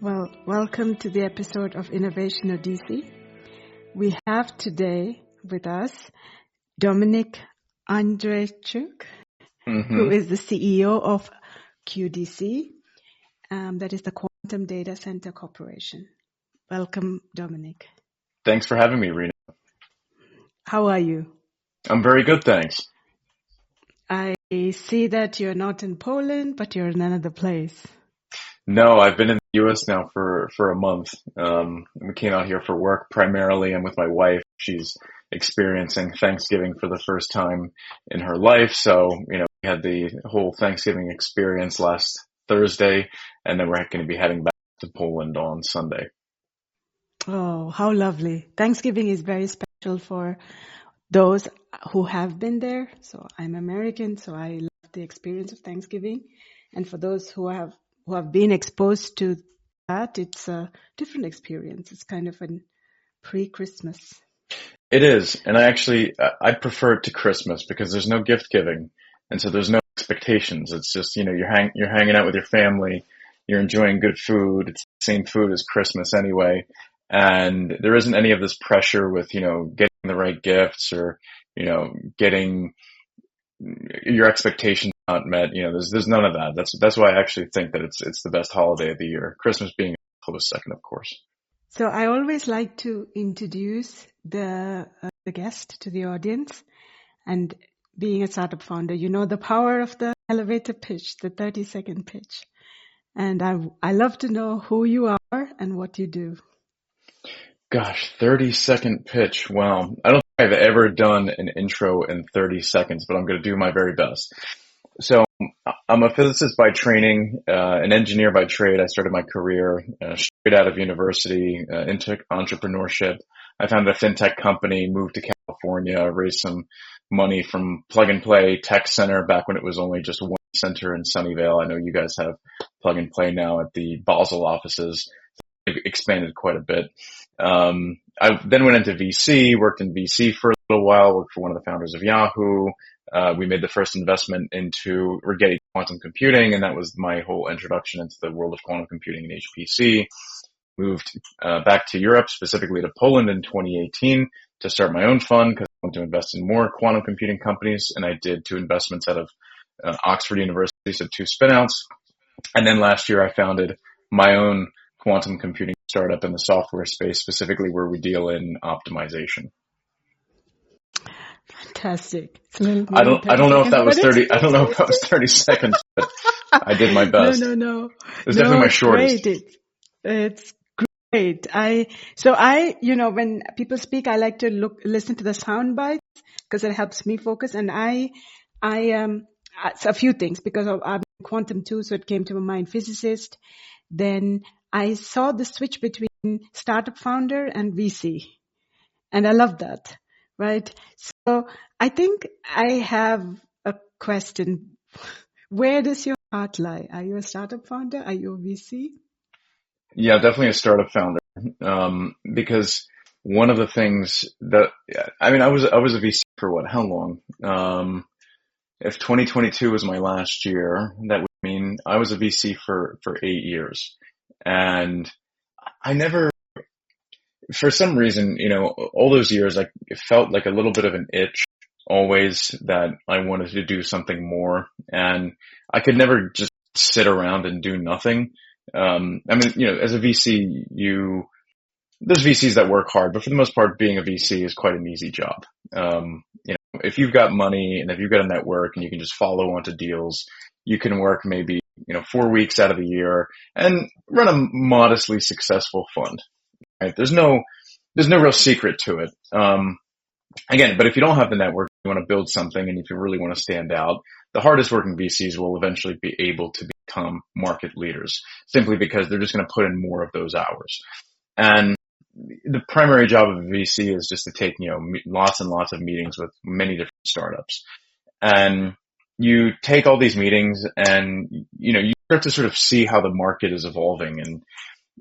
Well, welcome to the episode of Innovation Odyssey. We have today with us Dominik Andrzejczuk, who is the CEO of QDC, that is the Quantum Data Center Corporation. Welcome, Dominik. Thanks for having me, Renu. How are you? I'm very good, thanks. I see that you're not in Poland, but you're in another place. No, I've been in the U.S. now for a month. We came out here for work primarily. I'm with my wife. She's experiencing Thanksgiving for the first time in her life. So, we had the whole Thanksgiving experience last Thursday, and then we're going to be heading back to Poland on Sunday. Oh, how lovely. Thanksgiving is very special for those who have been there. So I'm American, so I love the experience of Thanksgiving. And for those who have been exposed to that, it's a different experience. It's kind of a pre-Christmas. It is. And I prefer it to Christmas because there's no gift giving. And so there's no expectations. It's just, you're hanging out with your family. You're enjoying good food. It's the same food as Christmas anyway. And there isn't any of this pressure with, getting the right gifts or, getting your expectations not met. There's none of that. That's why I actually think that it's the best holiday of the year. Christmas being a close second, of course. So I always like to introduce the guest to the audience, and being a startup founder, the power of the elevator pitch, the 30-second pitch. And I love to know who you are and what you do. Gosh, 30-second pitch. Wow. I don't think I've ever done an intro in 30 seconds, but I'm going to do my very best. So I'm a physicist by training, an engineer by trade. I started my career straight out of university into entrepreneurship. I founded a fintech company, moved to California, raised some money from Plug and Play Tech Center back when it was only just one center in Sunnyvale. I know you guys have Plug and Play now at the Basel offices. They've expanded quite a bit. I then went into VC, worked in VC for a little while, worked for one of the founders of Yahoo. We made the first investment into Rigetti quantum computing, and that was my whole introduction into the world of quantum computing and HPC. Moved back to Europe, specifically to Poland in 2018 to start my own fund because I wanted to invest in more quantum computing companies, and I did 2 investments out of Oxford University, so 2 spinouts. And then last year I founded my own quantum computing startup in the software space, specifically where we deal in optimization. Fantastic. I don't know if that was 30. I don't know if that was 30 seconds, but I did my best. No. It's definitely my shortest. It's great. When people speak, I like to listen to the sound bites because it helps me focus. And it's a few things because I'm quantum too, so it came to my mind, physicist. Then I saw the switch between startup founder and VC, and I love that. Right. So I think I have a question. Where does your heart lie? Are you a startup founder? Are you a VC? Yeah, definitely a startup founder. Because one of the things that, I was a VC for what? How long? If 2022 was my last year, that would mean I was a VC for 8 years. And I never, for some reason, all those years, it felt like a little bit of an itch always that I wanted to do something more. And I could never just sit around and do nothing. As a VC, there's VCs that work hard, but for the most part, being a VC is quite an easy job. If you've got money and if you've got a network and you can just follow onto deals, you can work maybe, 4 weeks out of the year and run a modestly successful fund. Right? There's no real secret to it. But if you don't have the network, you want to build something and if you really want to stand out, the hardest working VCs will eventually be able to become market leaders simply because they're just going to put in more of those hours. And the primary job of a VC is just to take, lots and lots of meetings with many different startups. And you take all these meetings and, you start to sort of see how the market is evolving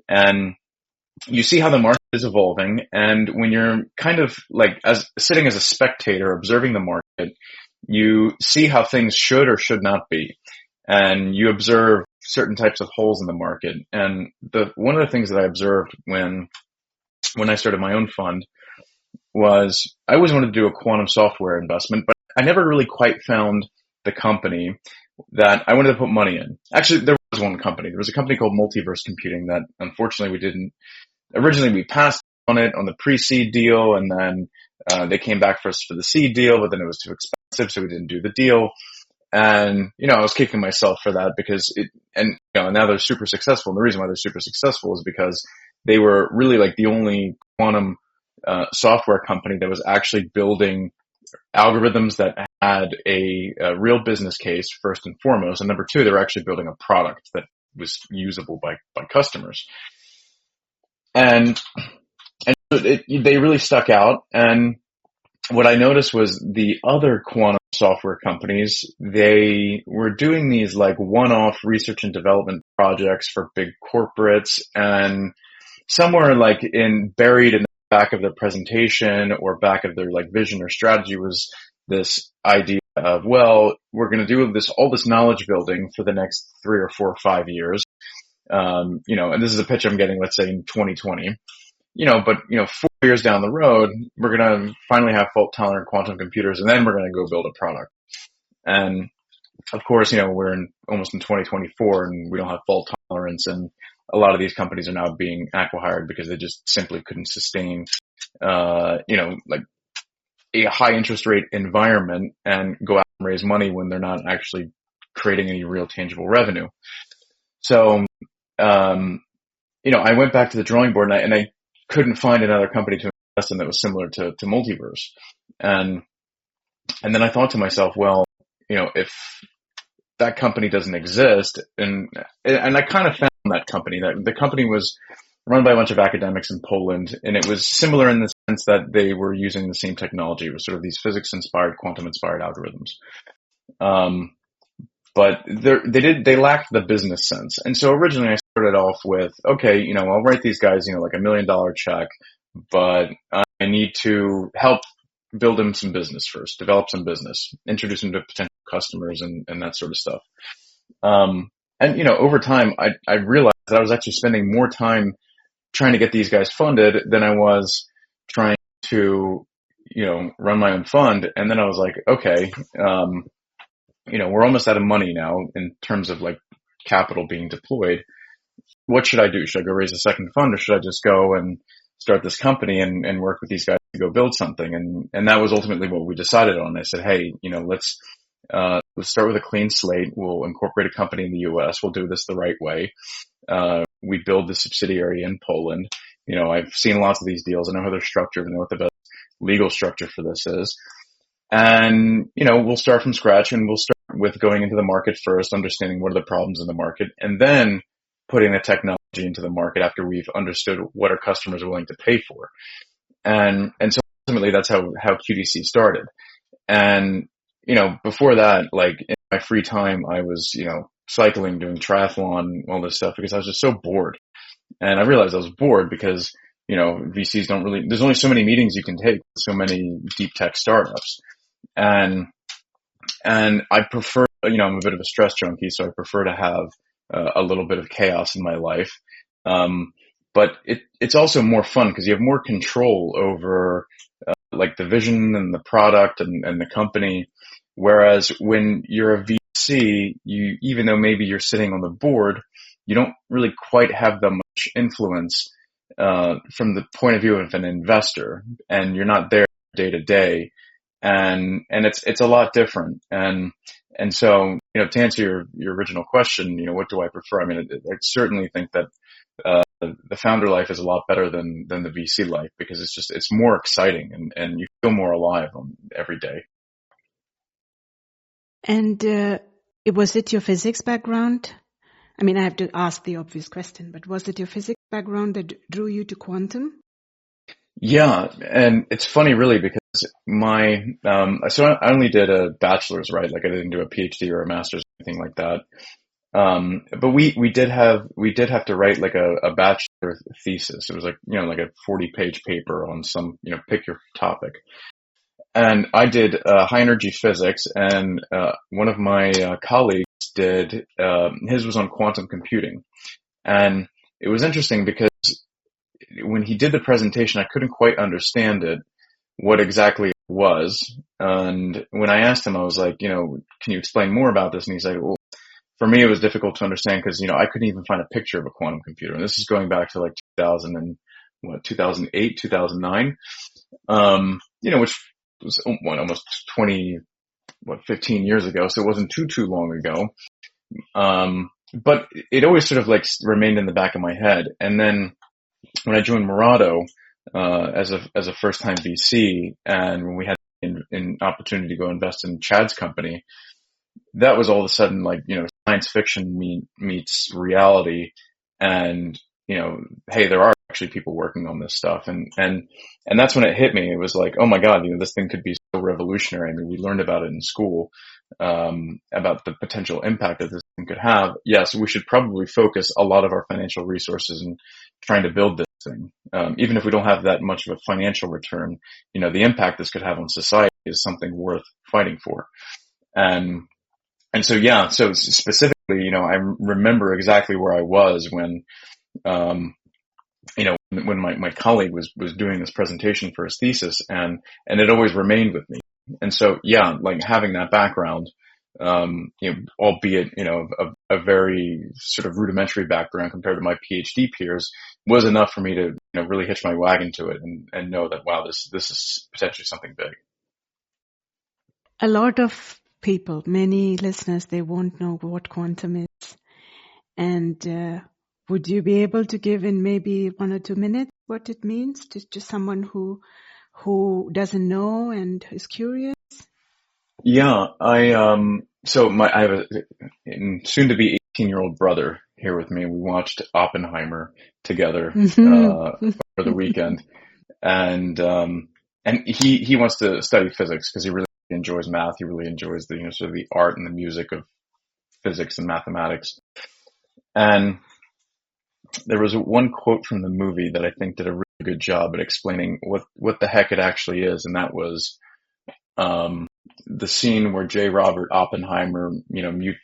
and you see how the market is evolving. And when you're kind of sitting as a spectator observing the market, you see how things should or should not be. And you observe certain types of holes in the market. And one of the things that I observed when I started my own fund was I always wanted to do a quantum software investment, but I never really quite found the company that I wanted to put money in. Actually, there was one company. There was a company called Multiverse Computing that unfortunately originally we passed on it on the pre-seed deal, and then they came back for us for the seed deal, but then it was too expensive, so we didn't do the deal. And, I was kicking myself for that because now they're super successful. And the reason why they're super successful is because they were really like the only quantum software company that was actually building algorithms that had a real business case first and foremost. And number two, they were actually building a product that was usable by customers. And they really stuck out. And what I noticed was the other quantum software companies, they were doing these like one-off research and development projects for big corporates, and somewhere like buried in the back of their presentation or back of their like vision or strategy was this idea of, well, we're going to do all this knowledge building for the next 3 or 4 or 5 years. And this is a pitch I'm getting, let's say in 2020. But 4 years down the road, we're going to finally have fault tolerant quantum computers, and then we're going to go build a product. And of course, we're almost in 2024 and we don't have fault tolerance, and a lot of these companies are now being acqui-hired because they just simply couldn't sustain, like a high interest rate environment and go out and raise money when they're not actually creating any real tangible revenue. So, I went back to the drawing board and I couldn't find another company to invest in that was similar to Multiverse. And then I thought to myself, well, if that company doesn't exist, and I kind of found that company. That the company was run by a bunch of academics in Poland, and it was similar in the sense that they were using the same technology. It was sort of these physics-inspired, quantum-inspired algorithms. But they lacked the business sense. And so originally I started off with, okay, I'll write these guys, like $1 million check, but I need to help build them some business first, develop some business, introduce them to potential customers and that sort of stuff. And over time, I realized that I was actually spending more time trying to get these guys funded than I was trying to, run my own fund. And then I was like, okay, we're almost out of money now in terms of like capital being deployed. What should I do? Should I go raise a second fund, or should I just go and start this company and work with these guys to go build something? And that was ultimately what we decided on. I said, hey, let's start with a clean slate. We'll incorporate a company in the US. We'll do this the right way. We build the subsidiary in Poland. I've seen lots of these deals. I know how they're structured. I know what the best legal structure for this is. And, we'll start from scratch, and we'll start with going into the market first, understanding what are the problems in the market, and then putting the technology into the market after we've understood what our customers are willing to pay for. And so ultimately that's how QDC started. And, before that, like in my free time, I was, cycling, doing triathlon, all this stuff, because I was just so bored. And I realized I was bored because, VCs don't really, there's only so many meetings you can take, so many deep tech startups. And I prefer, I'm a bit of a stress junkie, so I prefer to have a little bit of chaos in my life. But it's also more fun because you have more control over like the vision and the product and the company. Whereas when you're a VC, even though maybe you're sitting on the board, you don't really quite have that much influence from the point of view of an investor, and you're not there day to day. And it's a lot different. And so, to answer your original question, what do I prefer? I mean, I certainly think that, the founder life is a lot better than the VC life, because it's more exciting and you feel more alive every day. And, was it your physics background? I mean, I have to ask the obvious question, but was it your physics background that drew you to quantum? Yeah. And it's funny really because so I only did a bachelor's, right? Like I didn't do a PhD or a master's or anything like that. But we did have to write like a bachelor thesis. It was like, like a 40-page paper on some, pick your topic. And I did high energy physics, and one of my colleagues did, his was on quantum computing. And it was interesting because when he did the presentation, I couldn't quite understand it, what exactly it was. And when I asked him, I was like, can you explain more about this? And he's like, well, for me, it was difficult to understand because, I couldn't even find a picture of a quantum computer. And this is going back to like 2008, 2009, which was almost 15 years ago. So it wasn't too long ago. But it always sort of like remained in the back of my head. And then when I joined Murado, as a first time VC, and when we had an opportunity to go invest in Chad's company, that was all of a sudden like, science fiction meets reality. And, hey, there are actually people working on this stuff. And that's when it hit me. It was like, oh my God, this thing could be so revolutionary. I mean, we learned about it in school, about the potential impact that this thing could have. Yes, we should probably focus a lot of our financial resources in trying to build this thing. Even if we don't have that much of a financial return, the impact this could have on society is something worth fighting for. And so, yeah, so specifically, I remember exactly where I was when, when my colleague was doing this presentation for his thesis, and it always remained with me. And so, yeah, like having that background, albeit, a very sort of rudimentary background compared to my PhD peers, was enough for me to, really hitch my wagon to it and know that, wow, this is potentially something big. A lot of people, many listeners, they won't know what quantum is. And would you be able to give in maybe 1 or 2 minutes what it means to someone who doesn't know and is curious? Yeah, I have a soon to be 18-year-old brother here with me. We watched Oppenheimer together over the weekend, and he wants to study physics because he really enjoys math. He really enjoys the sort of the art and the music of physics and mathematics. And there was one quote from the movie that I think did a really good job at explaining what the heck it actually is, and that was the scene where J. Robert Oppenheimer,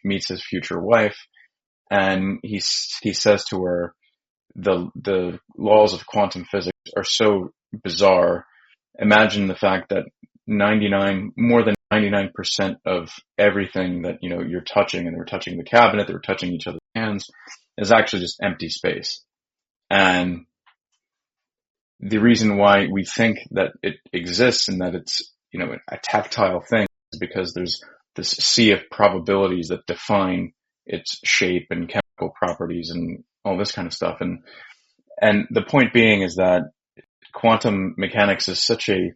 meets his future wife, and he says to her, the laws of quantum physics are so bizarre. Imagine the fact that more than 99% of everything that, you're touching, and they were touching the cabinet, they were touching each other's hands, is actually just empty space. And the reason why we think that it exists and that it's, a tactile thing is because there's this sea of probabilities that define its shape and chemical properties and all this kind of stuff. And the point being is that quantum mechanics is such a,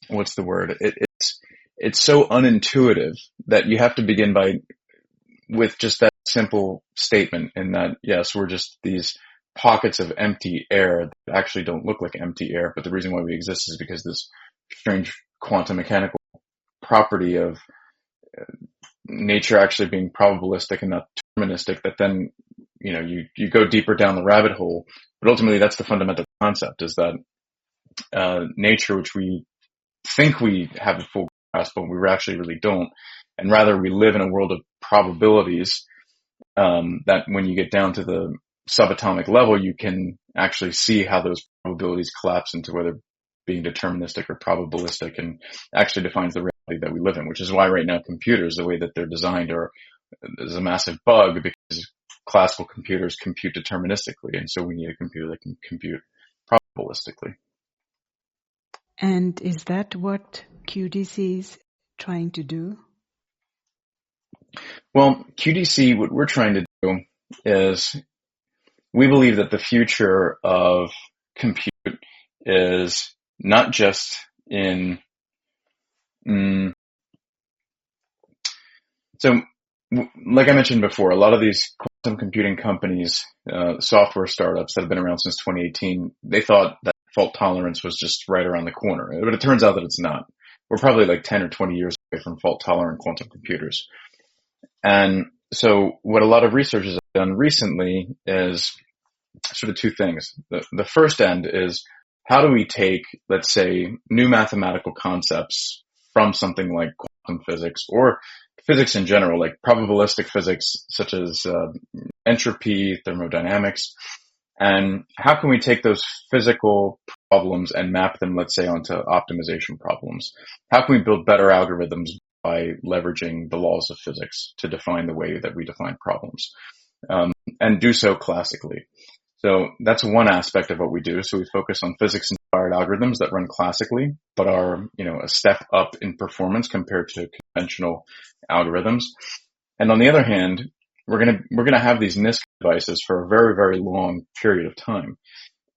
what's the word? It's so unintuitive that you have to begin with just that simple statement, in that, yes, we're just these pockets of empty air that actually don't look like empty air, but the reason why we exist is because this strange quantum mechanical property of nature actually being probabilistic and not deterministic, that then, you go deeper down the rabbit hole. But ultimately, that's the fundamental concept, is that nature, which we think we have a full grasp, but we actually really don't. And rather, we live in a world of probabilities, that when you get down to the subatomic level, you can actually see how those probabilities collapse into whether being deterministic or probabilistic, and actually defines the reality that we live in, which is why right now computers, the way that they're designed, is a massive bug, because classical computers compute deterministically, and so we need a computer that can compute probabilistically. And is that what QDC is trying to do? Well, QDC, what we're trying to do is, we believe that the future of compute is not just in, so like I mentioned before, a lot of these quantum computing companies, software startups that have been around since 2018, they thought that fault tolerance was just right around the corner, but it turns out that it's not. We're probably like 10 or 20 years away from fault tolerant quantum computers. And so what a lot of researchers have done recently is sort of two things. The first end is, how do we take, let's say, new mathematical concepts from something like quantum physics, or physics in general, like probabilistic physics, such as entropy, thermodynamics, and how can we take those physical problems and map them, let's say, onto optimization problems? How can we build better algorithms by leveraging the laws of physics to define the way that we define problems, and do so classically? So that's one aspect of what we do. So we focus on physics-inspired algorithms that run classically, but are, a step up in performance compared to conventional algorithms. And on the other hand, we're gonna have these NISQ devices for a very, very long period of time.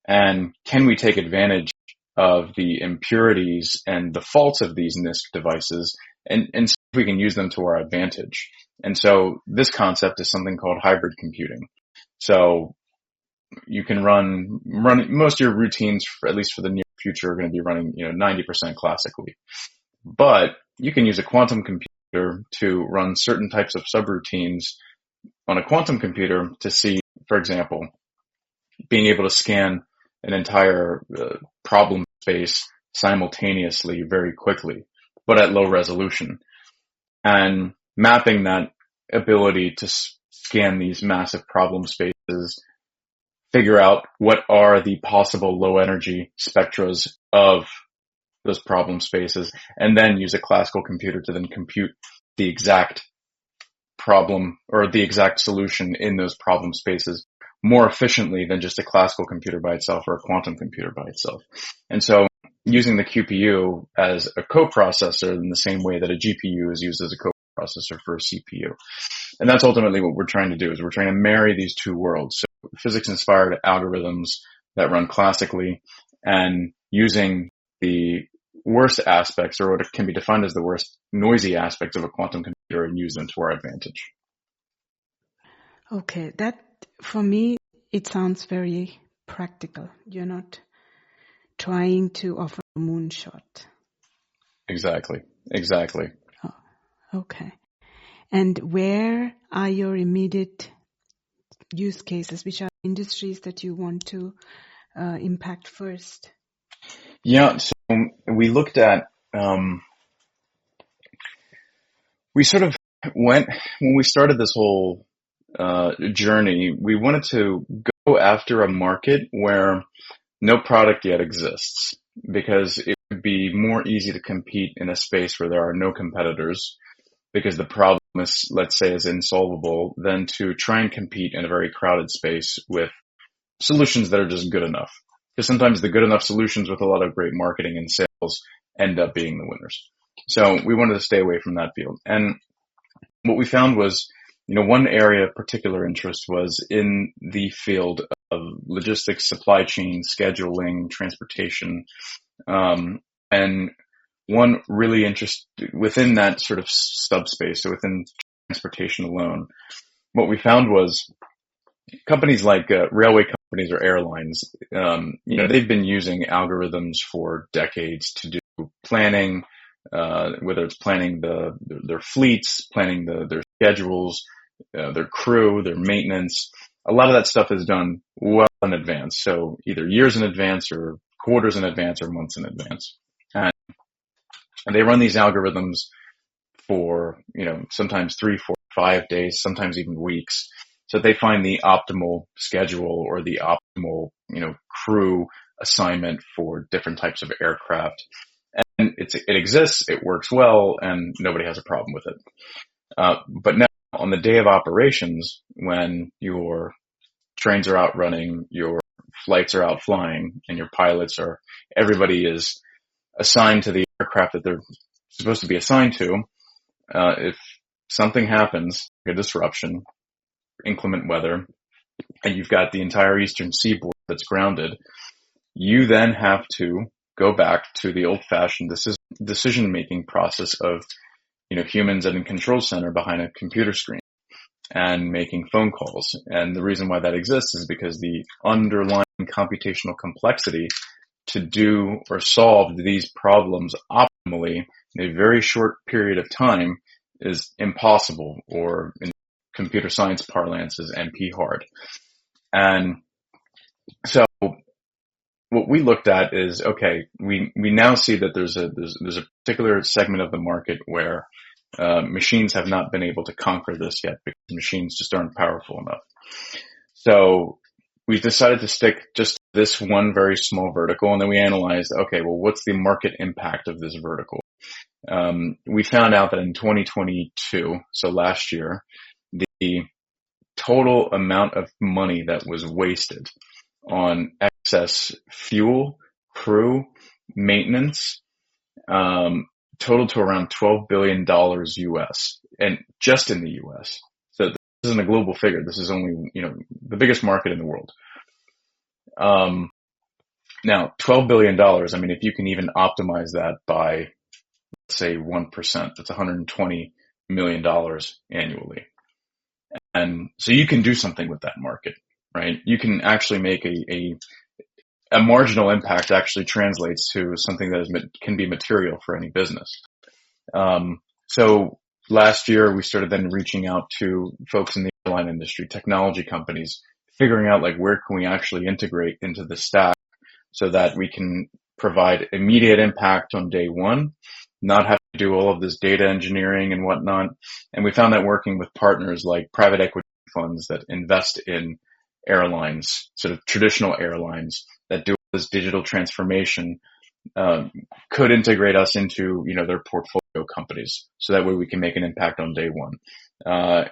And can we take advantage of the impurities and the faults of these NISQ devices and see if we can use them to our advantage? And so this concept is something called hybrid computing. So you can run most of your routines, at least for the near future, are going to be running 90% classically. But you can use a quantum computer to run certain types of subroutines on a quantum computer to see, for example, being able to scan an entire problem space simultaneously very quickly, but at low resolution, and mapping that ability to scan these massive problem spaces, figure out what are the possible low energy spectras of those problem spaces, and then use a classical computer to then compute the exact problem or the exact solution in those problem spaces more efficiently than just a classical computer by itself or a quantum computer by itself. And so using the QPU as a coprocessor in the same way that a GPU is used as a coprocessor for a CPU. And that's ultimately what we're trying to do, is we're trying to marry these two worlds. So physics-inspired algorithms that run classically, and using the worst aspects, or what can be defined as the worst noisy aspects of a quantum computer, and use them to our advantage. Okay, that for me, it sounds very practical. You're not trying to offer a moonshot. Exactly. Oh, okay. And where are your immediate use cases? Which are industries that you want to impact first? Yeah, so we looked at, we sort of went, when we started this whole journey, we wanted to go after a market where no product yet exists, because it would be more easy to compete in a space where there are no competitors, because the problem is, let's say, is insolvable, than to try and compete in a very crowded space with solutions that are just good enough. Because sometimes the good enough solutions with a lot of great marketing and sales end up being the winners. So we wanted to stay away from that field. And what we found was, one area of particular interest was in the field of logistics, supply chain, scheduling, transportation, and one really interest within that sort of subspace, so within transportation alone, what we found was companies like railway companies or airlines, they've been using algorithms for decades to do planning, whether it's planning their fleets, planning their schedules, their crew, their maintenance. A lot of that stuff is done well in advance, so either years in advance or quarters in advance or months in advance. And they run these algorithms for, sometimes 3, 4, 5 days, sometimes even weeks. So they find the optimal schedule or the optimal, crew assignment for different types of aircraft. And it exists, it works well, and nobody has a problem with it. But now on the day of operations, when your trains are out running, your flights are out flying, and your everybody is assigned to the aircraft that they're supposed to be assigned to, if something happens, a disruption, inclement weather, and you've got the entire eastern seaboard that's grounded, you then have to go back to the old-fashioned decision-making process of, humans at a control center behind a computer screen and making phone calls. And the reason why that exists is because the underlying computational complexity to do or solve these problems optimally in a very short period of time is impossible, or in computer science parlance is NP hard. And so what we looked at is, okay, we now see that there's a particular segment of the market where Machines have not been able to conquer this yet because machines just aren't powerful enough. So we decided to stick just to this one very small vertical, and then we analyzed, okay, well, what's the market impact of this vertical? We found out that in 2022, so last year, the total amount of money that was wasted on excess fuel, crew, maintenance, totaled to around $12 billion US, and just in the US. So this isn't a global figure. This is only, the biggest market in the world. Now, $12 billion, I mean, if you can even optimize that by, let's say 1%, that's $120 million annually. And so you can do something with that market, right? You can actually make a marginal impact actually translates to something that can be material for any business. So last year we started then reaching out to folks in the airline industry, technology companies, figuring out like where can we actually integrate into the stack so that we can provide immediate impact on day one, not have to do all of this data engineering and whatnot. And we found that working with partners like private equity funds that invest in airlines, sort of traditional airlines that do this digital transformation, could integrate us into, their portfolio companies. So that way we can make an impact on day one.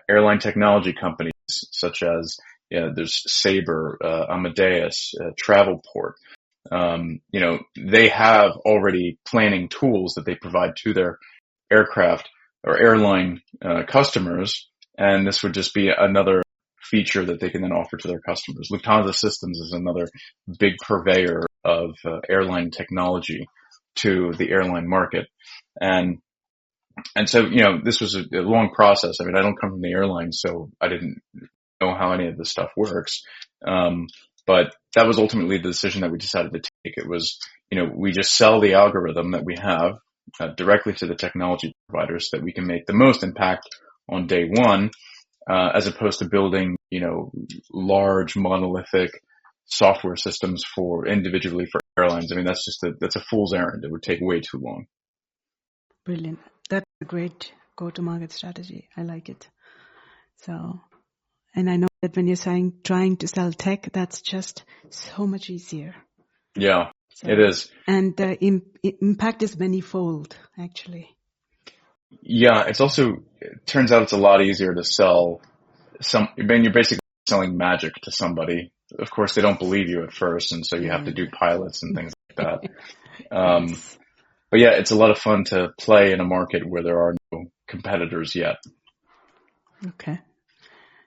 Airline technology companies such as, there's Sabre, Amadeus, Travelport. They have already planning tools that they provide to their aircraft or airline customers, and this would just be another feature that they can then offer to their customers. Lufthansa Systems is another big purveyor of airline technology to the airline market, and so this was a long process. I mean, I don't come from the airline, so I didn't know how any of this stuff works. But that was ultimately the decision that we decided to take. It was, we just sell the algorithm that we have directly to the technology providers so that we can make the most impact on day one, as opposed to building, large monolithic software systems individually for airlines. I mean, that's a fool's errand. It would take way too long. Brilliant. That's a great go-to-market strategy. I like it. So, and I know that when you're trying to sell tech, that's just so much easier. Yeah, it is. And the impact is manifold, actually. Yeah, it turns out it's a lot easier to sell you're basically selling magic to somebody. Of course, they don't believe you at first, and so you have to do pilots and things like that. Yes. But yeah, it's a lot of fun to play in a market where there are no competitors yet. Okay.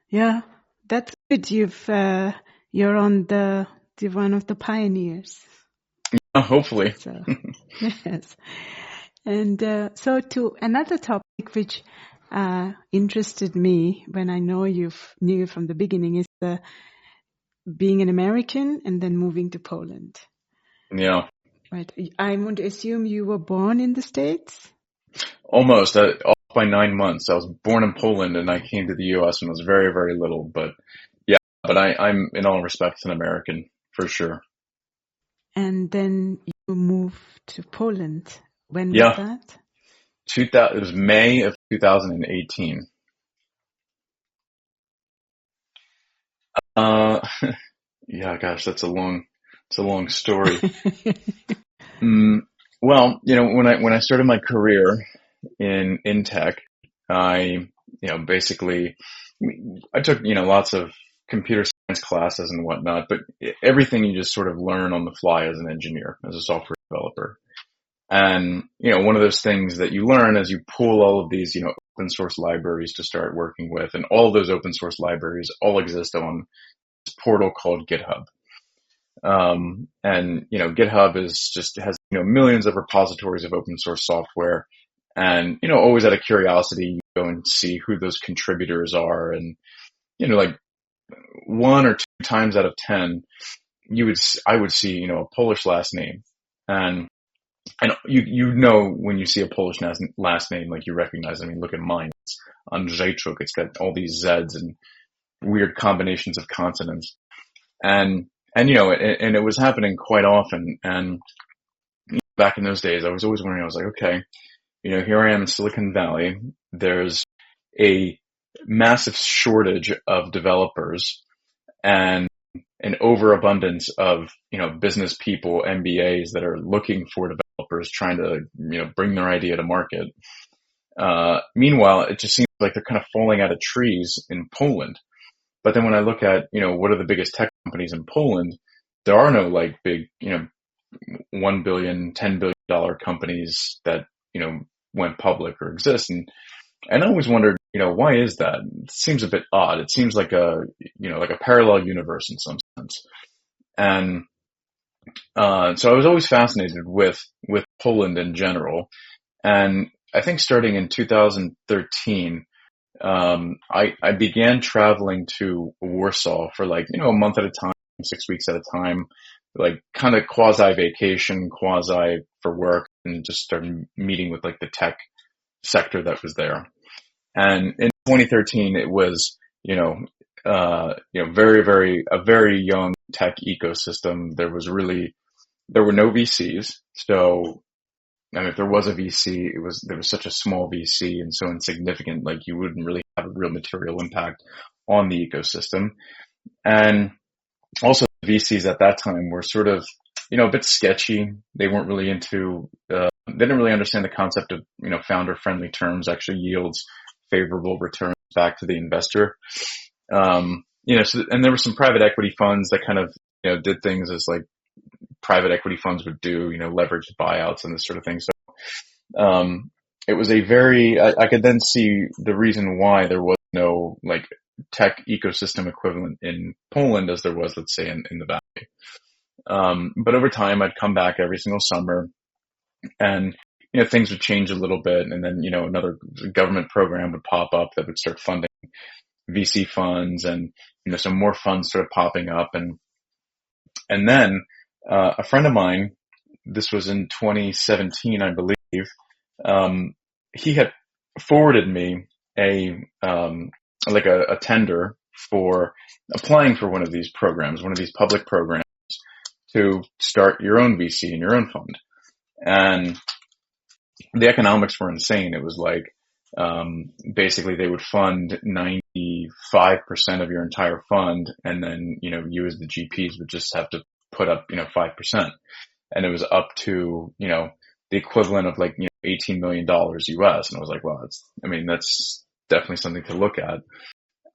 Yeah, that's good. You're on one of the pioneers. Yeah, hopefully. So, yes. And so to another topic which interested me when I knew you from the beginning is being an American and then moving to Poland. Yeah. Right. I would assume you were born in the States? Almost. Off by 9 months. I was born in Poland and I came to the U.S. when I was very, very little. But yeah, I'm in all respects an American for sure. And then you moved to Poland. When was that? It was May of 2018. Yeah, gosh, that's a long story. Well, when I started my career in tech, I basically I took lots of computer science classes and whatnot, but everything you just sort of learn on the fly as an engineer, as a software developer. And one of those things that you learn as you pull all of these open source libraries to start working with, and all of those open source libraries all exist on this portal called GitHub. And GitHub has millions of repositories of open source software, and always out of curiosity you go and see who those contributors are, and like 1 or 2 times out of 10 I would see a Polish last name, and when you see a Polish last name, like you recognize. I mean, look at mine. It's Andrzejczuk. It's got all these Z's and weird combinations of consonants, and it was happening quite often. And back in those days, I was always wondering. I was like, okay, here I am in Silicon Valley. There's a massive shortage of developers and an overabundance of, business people, MBAs that are looking for developers trying to, bring their idea to market. Meanwhile, it just seems like they're kind of falling out of trees in Poland. But then when I look at, what are the biggest tech companies in Poland, there are no like big, $1 billion, $10 billion companies that, went public or exist. And I always wondered, why is that? It seems a bit odd. It seems like like a parallel universe in some sense. And, so I was always fascinated with Poland in general. And I think starting in 2013, I began traveling to Warsaw for like, a month at a time, 6 weeks at a time, like kind of quasi vacation, quasi for work, and just started meeting with like the tech sector that was there. And in 2013, it was, a very young tech ecosystem. There were no VCs. So, if there was a VC, there was such a small VC and so insignificant, like you wouldn't really have a real material impact on the ecosystem. And also VCs at that time were sort of, a bit sketchy. They weren't really they didn't really understand the concept of, founder friendly terms actually yields favorable returns back to the investor. And there were some private equity funds that kind of, did things as like private equity funds would do, leveraged buyouts and this sort of thing. So, it was I could then see the reason why there was no like tech ecosystem equivalent in Poland as there was, let's say, in the Valley. But over time, I'd come back every single summer and, things would change a little bit. And then, another government program would pop up that would start funding VC funds and, some more funds started popping up. And then, a friend of mine, this was in 2017, I believe, he had forwarded me a tender for applying for one of these programs, one of these public programs to start your own VC and your own fund. And the economics were insane. It was like, basically they would fund 95% of your entire fund. And then, you as the GPs would just have to put up, 5%. And it was up to, the equivalent of like, $18 million US. And I was like, well, that's definitely something to look at.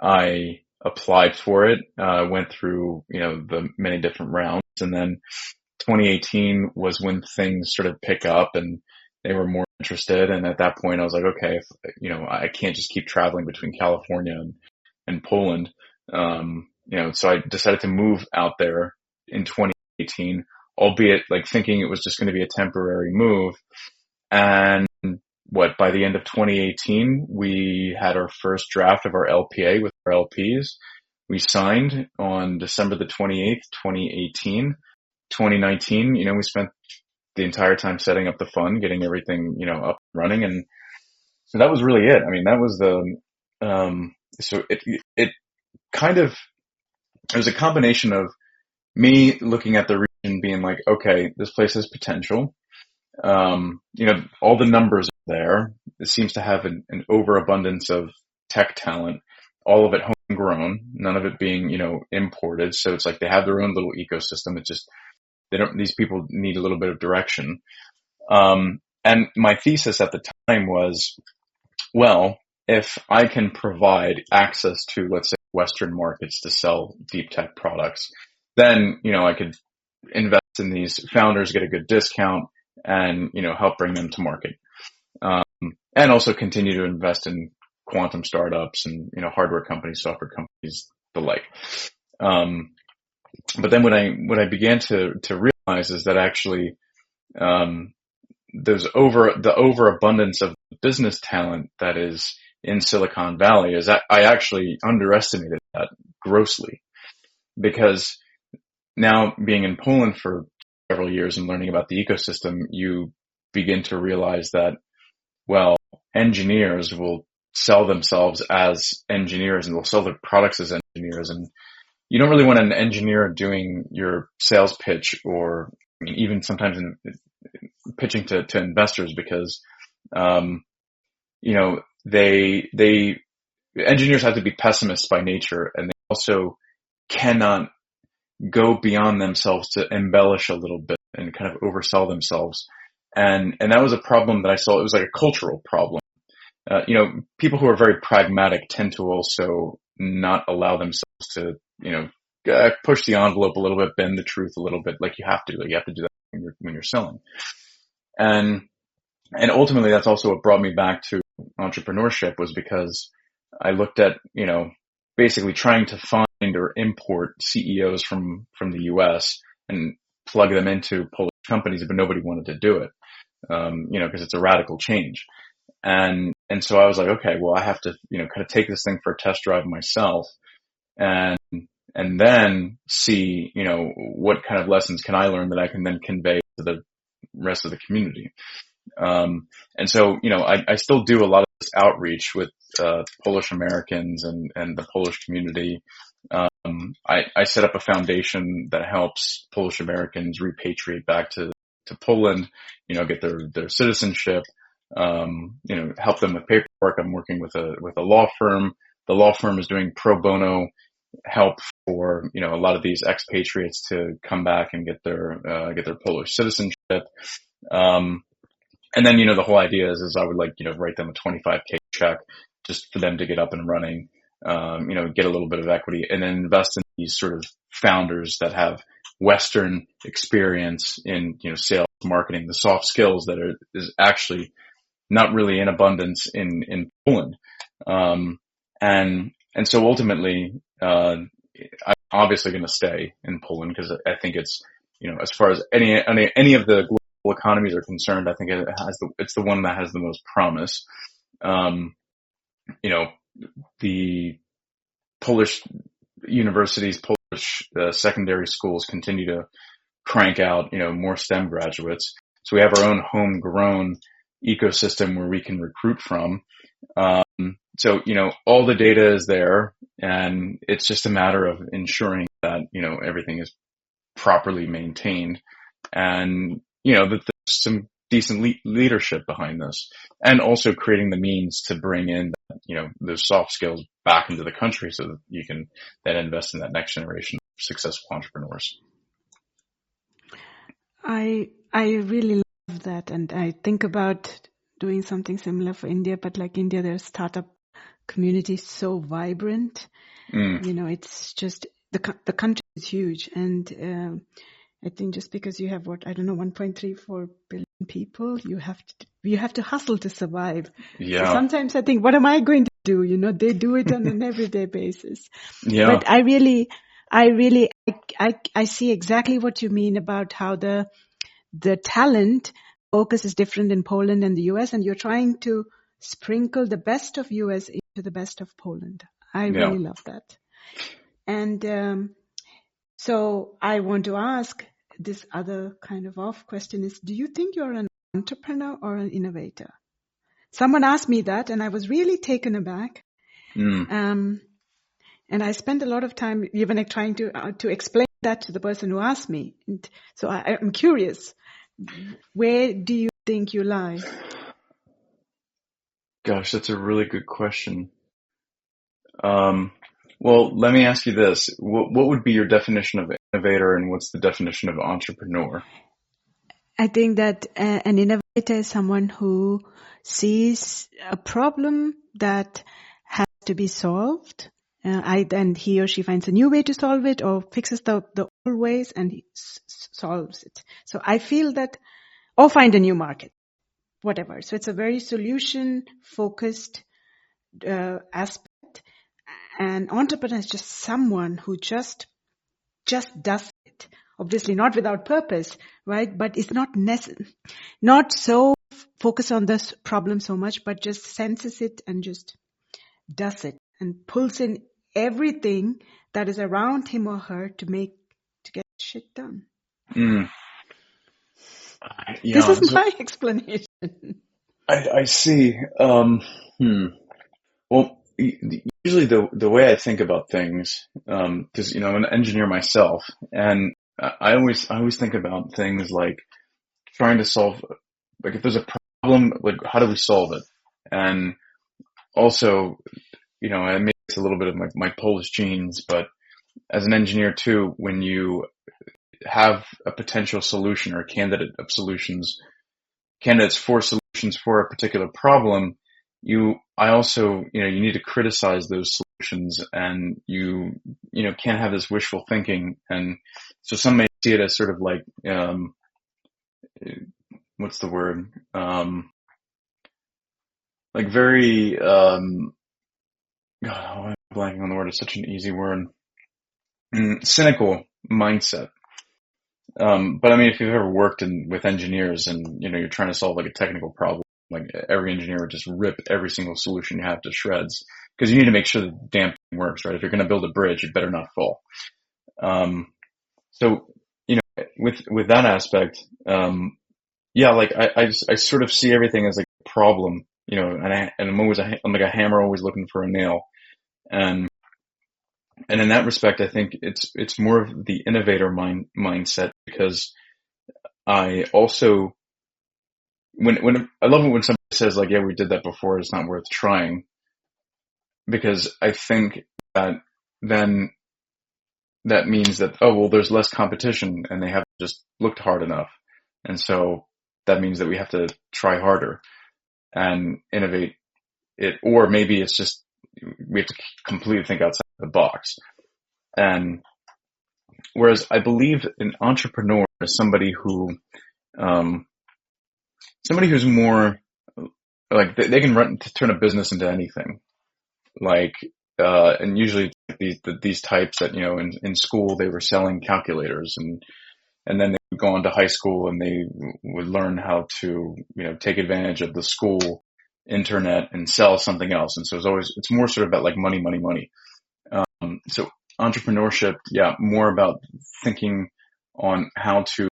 I applied for it, went through, the many different rounds. And then 2018 was when things started to pick up and they were more interested. And at that point I was like, okay, if, I can't just keep traveling between California and Poland. So I decided to move out there in 2018, albeit like thinking it was just going to be a temporary move. And by the end of 2018, we had our first draft of our LPA with our LPs. We signed on December the 28th, 2018. 2019, we spent the entire time setting up the fund, getting everything, up and running. And so that was really it. That was so it was a combination of me looking at the region being like, okay, this place has potential. All the numbers are there. It seems to have an overabundance of tech talent, all of it homegrown, none of it being, imported. So it's like they have their own little ecosystem. It's just, these people need a little bit of direction. And my thesis at the time was, well, if I can provide access to, let's say, Western markets to sell deep tech products, then, I could invest in these founders, get a good discount and, help bring them to market. And also continue to invest in quantum startups and, hardware companies, software companies, the like. But then what I began to realize is that actually, there's the overabundance of business talent that is in Silicon Valley is that I actually underestimated that grossly, because now being in Poland for several years and learning about the ecosystem, you begin to realize that, well, engineers will sell themselves as engineers and they'll sell their products as engineers. And you don't really want an engineer doing your sales pitch or even sometimes in pitching to investors, because Um, you know, engineers have to be pessimists by nature, and they also cannot go beyond themselves to embellish a little bit and kind of oversell themselves. And that was a problem that I saw. It was like a cultural problem. You know, people who are very pragmatic tend to also not allow themselves to, you know, push the envelope a little bit, bend the truth a little bit. Like you have to do that when you're selling. And ultimately that's also what brought me back to entrepreneurship, was because I looked at, you know, basically trying to find or import CEOs from the US and plug them into Polish companies, but nobody wanted to do it. You know, because it's a radical change. And so I was like, okay, well, I have to, you know, kind of take this thing for a test drive myself and then see, you know, what kind of lessons can I learn that I can then convey to the rest of the community. And so, you know, I still do a lot of this outreach with, Polish Americans and the Polish community. I set up a foundation that helps Polish Americans repatriate back to Poland, you know, get their citizenship, you know, help them with paperwork. I'm working with a law firm. The law firm is doing pro bono help for, you know, a lot of these expatriates to come back and get their Polish citizenship. And then, you know, the whole idea is I would like, you know, write them a $25K check just for them to get up and running, you know, get a little bit of equity and then invest in these sort of founders that have Western experience in, you know, sales, marketing, the soft skills that is actually not really in abundance in Poland. And so ultimately, I'm obviously going to stay in Poland because I think it's, you know, as far as any of the global economies are concerned, I think it's the one that has the most promise. You know, the Polish universities, Polish secondary schools continue to crank out, you know, more STEM graduates. So we have our own homegrown ecosystem where we can recruit from. So, you know, all the data is there and it's just a matter of ensuring that, you know, everything is properly maintained and, you know, that there's some decent leadership behind this and also creating the means to bring in, you know, those soft skills back into the country so that you can then invest in that next generation of successful entrepreneurs. I really love that. And I think about doing something similar for India, but like India, their startup community is so vibrant. You know, it's just the country is huge. And I think just because you have 1.34 billion people, you have to hustle to survive. Yeah. So sometimes I think, what am I going to do? You know, they do it on an everyday basis. Yeah. But I see exactly what you mean about how the talent focus is different in Poland and the US, and you're trying to sprinkle the best of US into the best of Poland. I really love that. And so I want to ask this other kind of off question is, do you think you're an entrepreneur or an innovator? Someone asked me that and I was really taken aback. And I spent a lot of time even like trying to explain that to the person who asked me. And so I'm curious, where do you think you lie? Gosh, that's a really good question. Well, let me ask you this. What would be your definition of innovator and what's the definition of entrepreneur? I think that an innovator is someone who sees a problem that has to be solved. And he or she finds a new way to solve it or fixes the old ways and he solves it. So I feel that, or find a new market, whatever. So it's a very solution-focused aspect. And entrepreneur is just someone who just does it. Obviously not without purpose, right? But it's not so focused on this problem so much, but just senses it and just does it and pulls in everything that is around him or her to get shit done. Yeah, this is my explanation. I see. Well, usually the way I think about things, because, you know, I'm an engineer myself, and I always think about things like trying to solve, like if there's a problem problem, like how do we solve it? And also, and maybe it's a little bit of my Polish genes, but as an engineer too, when you have a potential solution or candidate of candidates for solutions for a particular problem, I also, you need to criticize those solutions, and you can't have this wishful thinking. And so some may see it as sort of like, what's the word? Like very, God, I'm blanking on the word. It's such an easy word. Cynical mindset. But I mean, if you've ever worked with engineers and, you're trying to solve like a technical problem, like every engineer would just rip every single solution you have to shreds, because you need to make sure the damn thing works, right? If you're going to build a bridge, it better not fall. So, with that aspect, yeah, like I sort of see everything as like a problem, and I'm like a hammer always looking for a nail. And in that respect, I think it's more of the innovator mindset, because I also, when I love it when somebody says like, yeah, we did that before, it's not worth trying, because I think that then that means that, oh, well, there's less competition and they haven't just looked hard enough. And so that means that we have to try harder and innovate it. Or maybe it's just, we have to completely think outside the box. And whereas I believe an entrepreneur is somebody who's more like, they can turn a business into anything. Like, and usually these types that, in school they were selling calculators, and then they would go on to high school and they would learn how to, take advantage of the school internet and sell something else. And so it's more sort of about like money. So entrepreneurship, yeah, more about thinking on how to,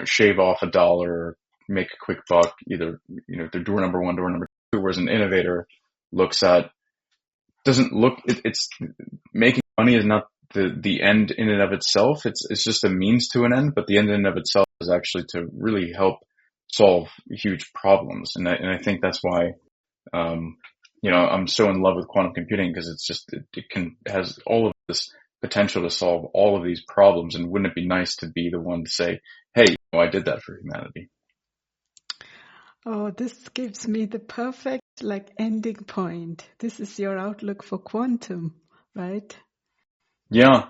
shave off $1 or make a quick buck, either, through door number 1, door number 2, whereas an innovator it's making money is not the end in and of itself. It's just a means to an end, but the end in and of itself is actually to really help solve huge problems. And I think that's why, I'm so in love with quantum computing, because it's just, has all of this potential to solve all of these problems. And wouldn't it be nice to be the one to say, hey, I did that for humanity? Oh, this gives me the perfect ending point. This is your outlook for quantum, right? Yeah.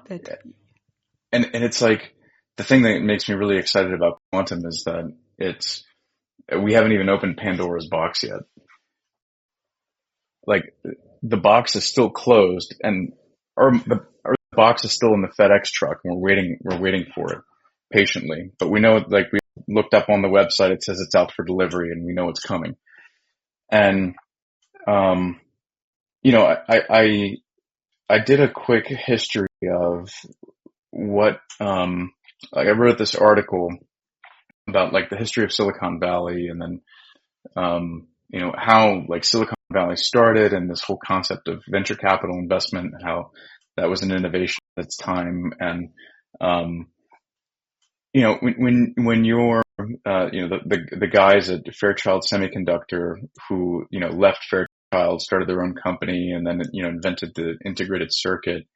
And it's like, the thing that makes me really excited about quantum is that we haven't even opened Pandora's box yet. Like, the box is still closed, or the box is still in the FedEx truck, and we're waiting for it patiently. But we know, like, we looked up on the website, it says it's out for delivery, and we know it's coming. And, I did a quick history of what, like, I wrote this article about like the history of Silicon Valley, and then, how like Silicon Valley started, and this whole concept of venture capital investment, and how that was an innovation at its time. And, when you're, the guys at Fairchild Semiconductor who, left Fairchild, started their own company, and then, invented the integrated circuit.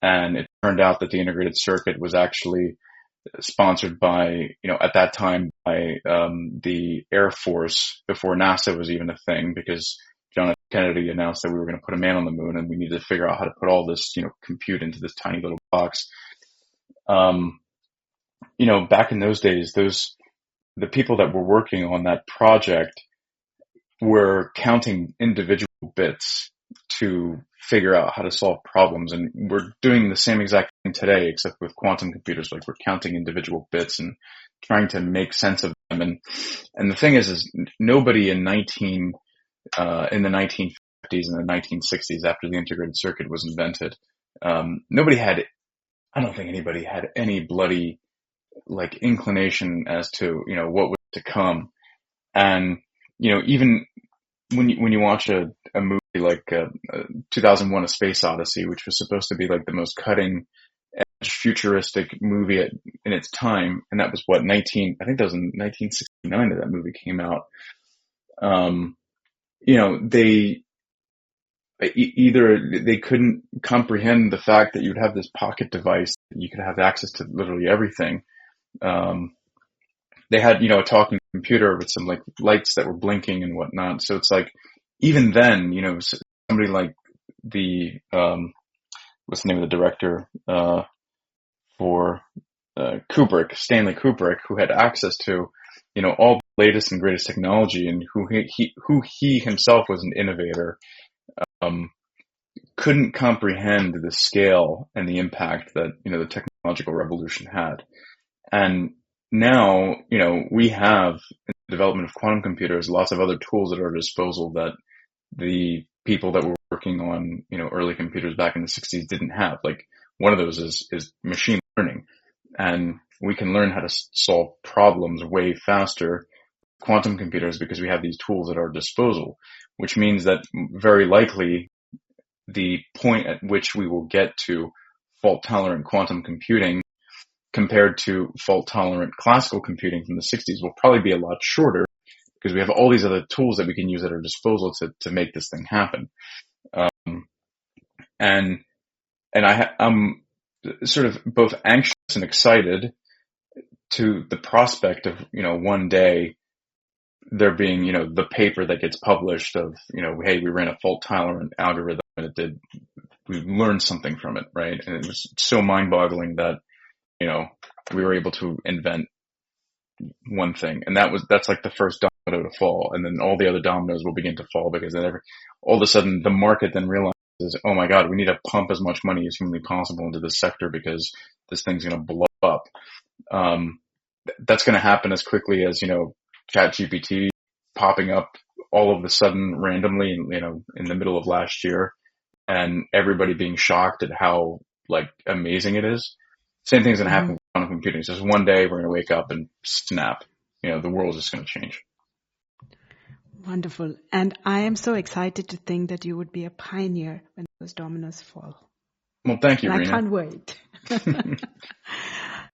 And it turned out that the integrated circuit was actually sponsored by, at that time by, the Air Force, before NASA was even a thing, because John F. Kennedy announced that we were going to put a man on the moon, and we needed to figure out how to put all this, compute into this tiny little box. Back in those days, the people that were working on that project were counting individual bits to figure out how to solve problems. And we're doing the same exact thing today, except with quantum computers. Like, we're counting individual bits and trying to make sense of them. And the thing is nobody in the 1950s and the 1960s, after the integrated circuit was invented, I don't think anybody had any bloody like inclination as to, what was to come. And, even when you watch a movie like 2001: A Space Odyssey, which was supposed to be like the most cutting edge futuristic movie in its time, and that was I think that was in 1969 that movie came out. you know, either they couldn't comprehend the fact that you'd have this pocket device that you could have access to literally everything. They had, you know, a talking computer with some like lights that were blinking and whatnot. So it's like, even then, you know, somebody like the, what's the name of the director, for, Kubrick, Stanley Kubrick, who had access to, you know, all the latest and greatest technology, and who he himself was an innovator, couldn't comprehend the scale and the impact that, you know, the technological revolution had. And now, you know, we have in the development of quantum computers, lots of other tools at our disposal that the people that were working on, you know, early computers back in the 60s didn't have. Like, one of those is machine learning. And we can learn how to solve problems way faster with quantum computers because we have these tools at our disposal, which means that very likely the point at which we will get to fault-tolerant quantum computing compared to fault-tolerant classical computing from the 60s will probably be a lot shorter, because we have all these other tools that we can use at our disposal to make this thing happen. And I'm sort of both anxious and excited to the prospect of, you know, one day there being, you know, the paper that gets published of, you know, hey, we ran a fault-tolerant algorithm and we learned something from it, right? And it was so mind-boggling that, you know, we were able to invent one thing, and that's like the first domino to fall, and then all the other dominoes will begin to fall, because then all of a sudden the market then realizes, oh my God, we need to pump as much money as humanly possible into this sector because this thing's going to blow up. That's going to happen as quickly as, you know, ChatGPT popping up all of a sudden randomly, you know, in the middle of last year, and everybody being shocked at how like amazing it is. Same thing's going to happen with quantum computing. So just one day we're going to wake up and snap, you know, the world's just going to change. Wonderful. And I am so excited to think that you would be a pioneer when those dominoes fall. Well, thank you, and Renu. I can't wait.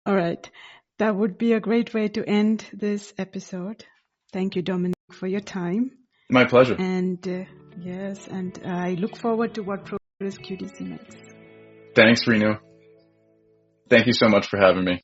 All right. That would be a great way to end this episode. Thank you, Dominik, for your time. My pleasure. And yes, and I look forward to what progress QDC makes. Thanks, Renu. Thank you so much for having me.